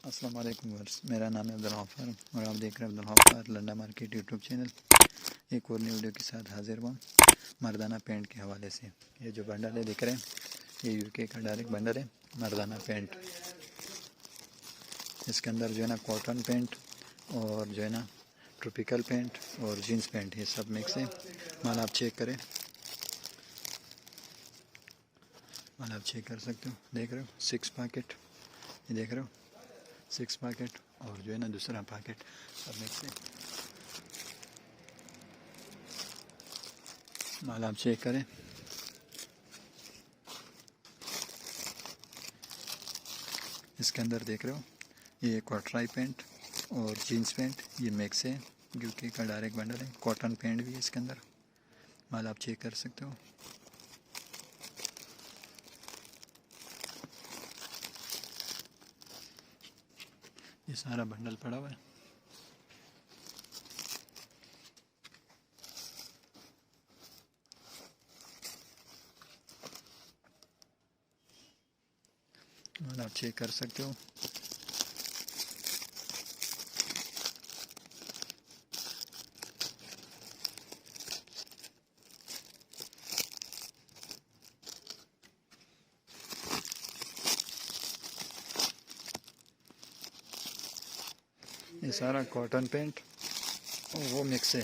अस्सलाम वालेकुम वर्स, मेरा नाम है अब्दुल गफ्फार और आप देख रहे हैं Abdul Gaffar Landa market YouTube channel. एक और नई वीडियो के साथ हाजिर हुआ मर्दाना पेंट के हवाले से। ये जो बंडल है दिख रहे हैं, ये यूके का डायरेक्ट बंडल है मर्दाना पेंट। इसके अंदर जो है ना कॉटन पेंट और जो है ना ट्रॉपिकल पेंट और जीन्स पेंट, ये सब मिक्स है। माल आप चेक करें, माल आप चेक कर सकते हो। देख रहे हो 6 पैकेट, ये देख रहे हो 6 पैकेट और जो है ना दूसरा पैकेट, सब मिक्स है। माल आप चेक करें, इसके अंदर देख रहे हो ये क्वार्टराई पेंट और जीन्स पेंट, ये मिक्स है। यूके का डायरेक्ट बंडल है। कॉटन पेंट भी है इसके अंदर, माल आप चेक कर सकते हो। ये सारा बंडल पड़ा हुआ है। माल आप चेक कर सकते हो। ये सारा कॉटन पेंट और वो मिक्स है।